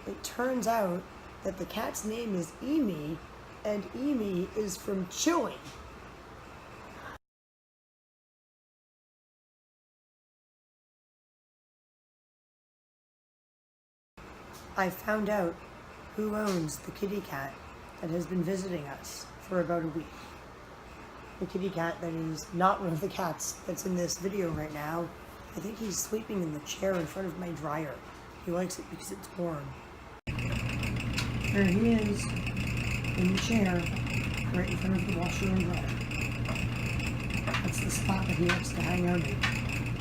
It turns out that the cat's name is Amy, and Amy is from Chile. I found out who owns the kitty cat that has been visiting us for about a week. The kitty cat that is not one of the cats that's in this video right now. I think he's sleeping in the chair in front of my dryer. He likes it because it's warm. There he is, in the chair, right in front of the washer and dryer. That's the spot that he likes to hang out in.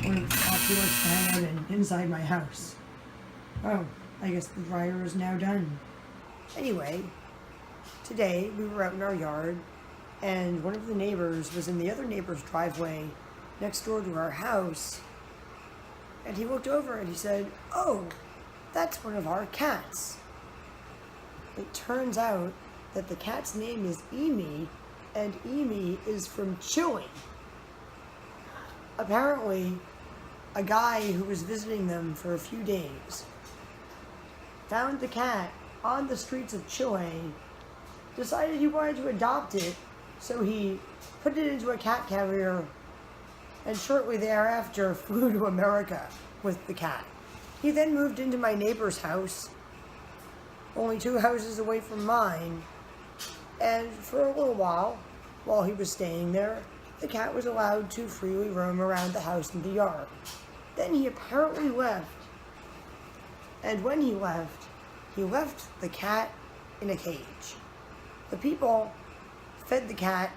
One of the spots he likes to hang out in, inside my house. Oh, I guess the dryer is now done. Anyway, today we were out in our yard, and one of the neighbors was in the other neighbor's driveway next door to our house, and he looked over and he said, "Oh, that's one of our cats." It turns out that the cat's name is Amy, and Amy is from Chile. Apparently, a guy who was visiting them for a few days found the cat on the streets of Chile, decided he wanted to adopt it, so he put it into a cat carrier, and shortly thereafter flew to America with the cat. He then moved into my neighbor's house, only 2 houses away from mine, and for a little while he was staying there, the cat was allowed to freely roam around the house and the yard. Then he apparently left, and when he left the cat in a cage. The people fed the cat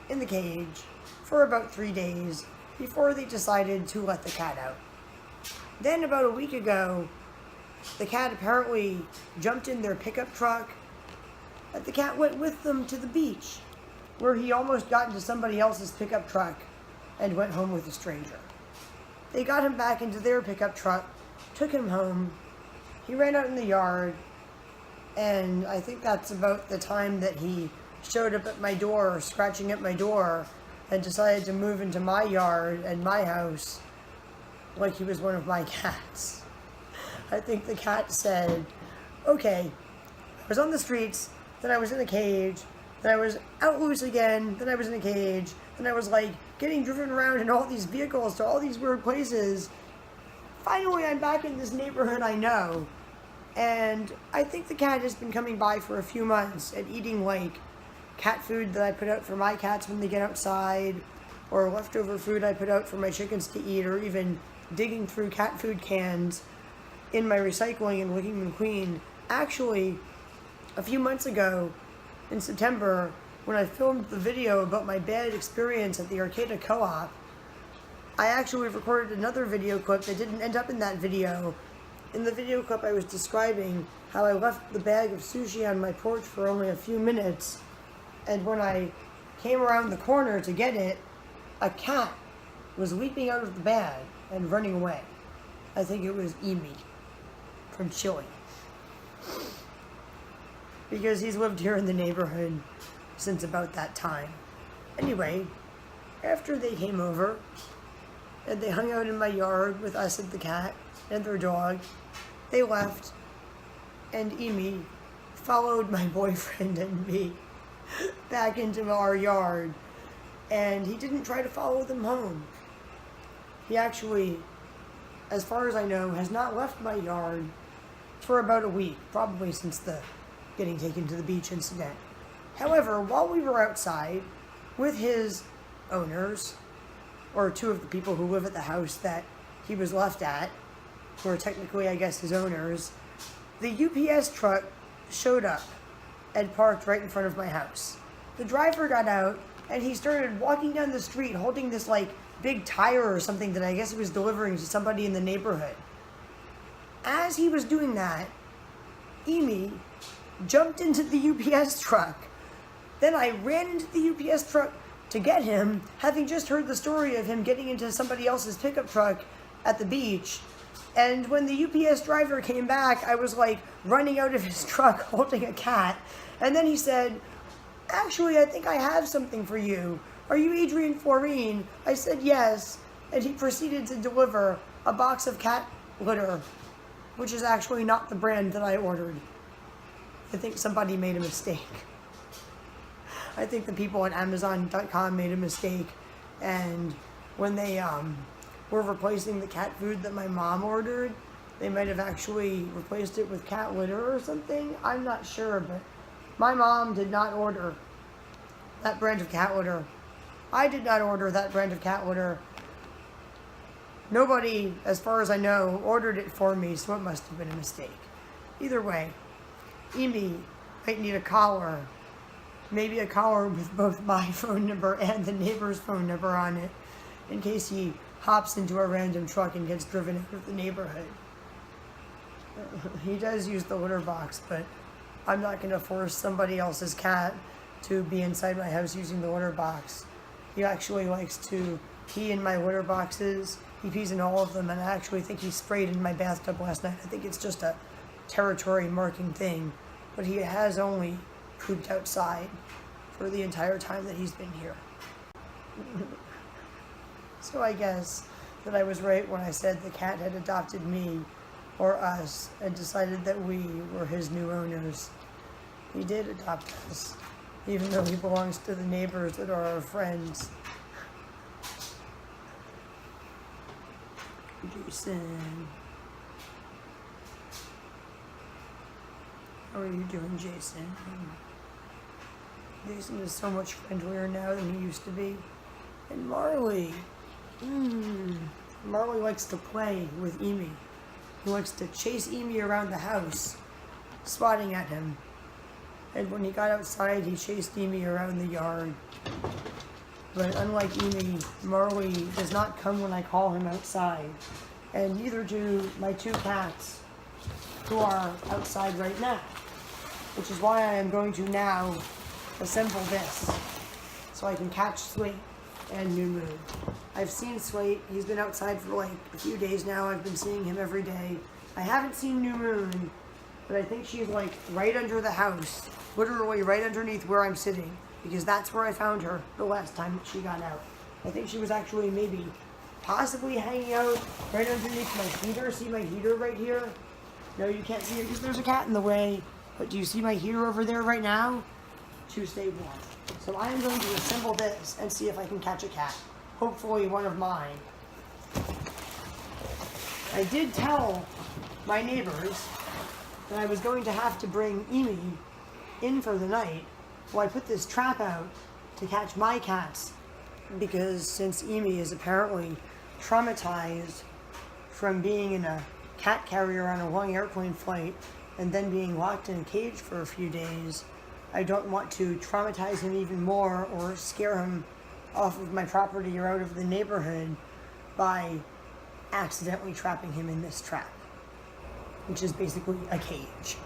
in the cage for about 3 days before they decided to let the cat out. Then about a week ago, the cat apparently jumped in their pickup truck, and the cat went with them to the beach, where he almost got into somebody else's pickup truck and went home with a stranger. They got him back into their pickup truck, took him home. He ran out in the yard, and I think that's about the time that he showed up at my door, scratching at my door, and decided to move into my yard and my house like he was one of my cats. I think the cat said, "Okay, I was on the streets, then I was in a cage, then I was out loose again, then I was in a cage, then I was like getting driven around in all these vehicles to all these weird places. Finally, I'm back in this neighborhood I know." And I think the cat has been coming by for a few months and eating like cat food that I put out for my cats when they get outside, or leftover food I put out for my chickens to eat, or even digging through cat food cans in my recycling and licking them clean. Actually, a few months ago, in September, when I filmed the video about my bad experience at the Arcata Co-op, I actually recorded another video clip that didn't end up in that video. In the video clip, I was describing how I left the bag of sushi on my porch for only a few minutes, and when I came around the corner to get it, a cat was leaping out of the bag and running away. I think it was Amy from Chile, because he's lived here in the neighborhood since about that time. Anyway, after they came over and they hung out in my yard with us and the cat and their dog, they left, and Amy followed my boyfriend and me back into our yard, and he didn't try to follow them home. He actually, as far as I know, has not left my yard for about a week, probably since the getting taken to the beach incident. However, while we were outside with his owners, or 2 of the people who live at the house that he was left at, who are technically, I guess, his owners, the UPS truck showed up and parked right in front of my house. The driver got out, and he started walking down the street holding this, like, big tire or something that I guess he was delivering to somebody in the neighborhood. As he was doing that, Amy jumped into the UPS truck. Then I ran into the UPS truck to get him, having just heard the story of him getting into somebody else's pickup truck at the beach. And when the UPS driver came back, I was like running out of his truck holding a cat. And then he said, "Actually, I think I have something for you. Are you Adrienne Floreen?" I said yes. And he proceeded to deliver a box of cat litter which is actually not the brand that I ordered. I think somebody made a mistake. I think the people at Amazon.com made a mistake, and when they were replacing the cat food that my mom ordered, they might have actually replaced it with cat litter or something. I'm not sure, but my mom did not order that brand of cat litter. I did not order that brand of cat litter. Nobody, as far as I know, ordered it for me, so it must have been a mistake. Either way, Amy might need a collar. Maybe a collar with both my phone number and the neighbor's phone number on it, in case he hops into a random truck and gets driven out of the neighborhood. He does use the litter box, but I'm not going to force somebody else's cat to be inside my house using the litter box. He actually likes to pee in my litter boxes. He pees in all of them, and I actually think he sprayed in my bathtub last night. I think it's just a territory marking thing, but he has only pooped outside for the entire time that he's been here. So I guess that I was right when I said the cat had adopted me, or us, and decided that we were his new owners. He did adopt us, even though he belongs to the neighbors that are our friends. Jason. How are you doing, Jason? Jason is so much friendlier now than he used to be. And Marley. Marley likes to play with Amy. He likes to chase Amy around the house, swatting at him. And when he got outside, he chased Amy around the yard. But unlike Amy, Marley does not come when I call him outside. And neither do my two cats, who are outside right now. Which is why I am going to now assemble this, so I can catch Slate and New Moon. I've seen Slate. He's been outside for like a few days now. I've been seeing him every day. I haven't seen New Moon, but I think she's like right under the house, literally right underneath where I'm sitting, because that's where I found her the last time that she got out. I think she was actually maybe possibly hanging out right underneath my heater. See my heater right here? No, you can't see it because there's a cat in the way. But do you see my heater over there right now? To stay warm. So I am going to assemble this and see if I can catch a cat. Hopefully one of mine. I did tell my neighbors that I was going to have to bring Amy in for the night while I put this trap out to catch my cats, because since Amy is apparently traumatized from being in a cat carrier on a long airplane flight and then being locked in a cage for a few days, I don't want to traumatize him even more or scare him off of my property or out of the neighborhood by accidentally trapping him in this trap, which is basically a cage.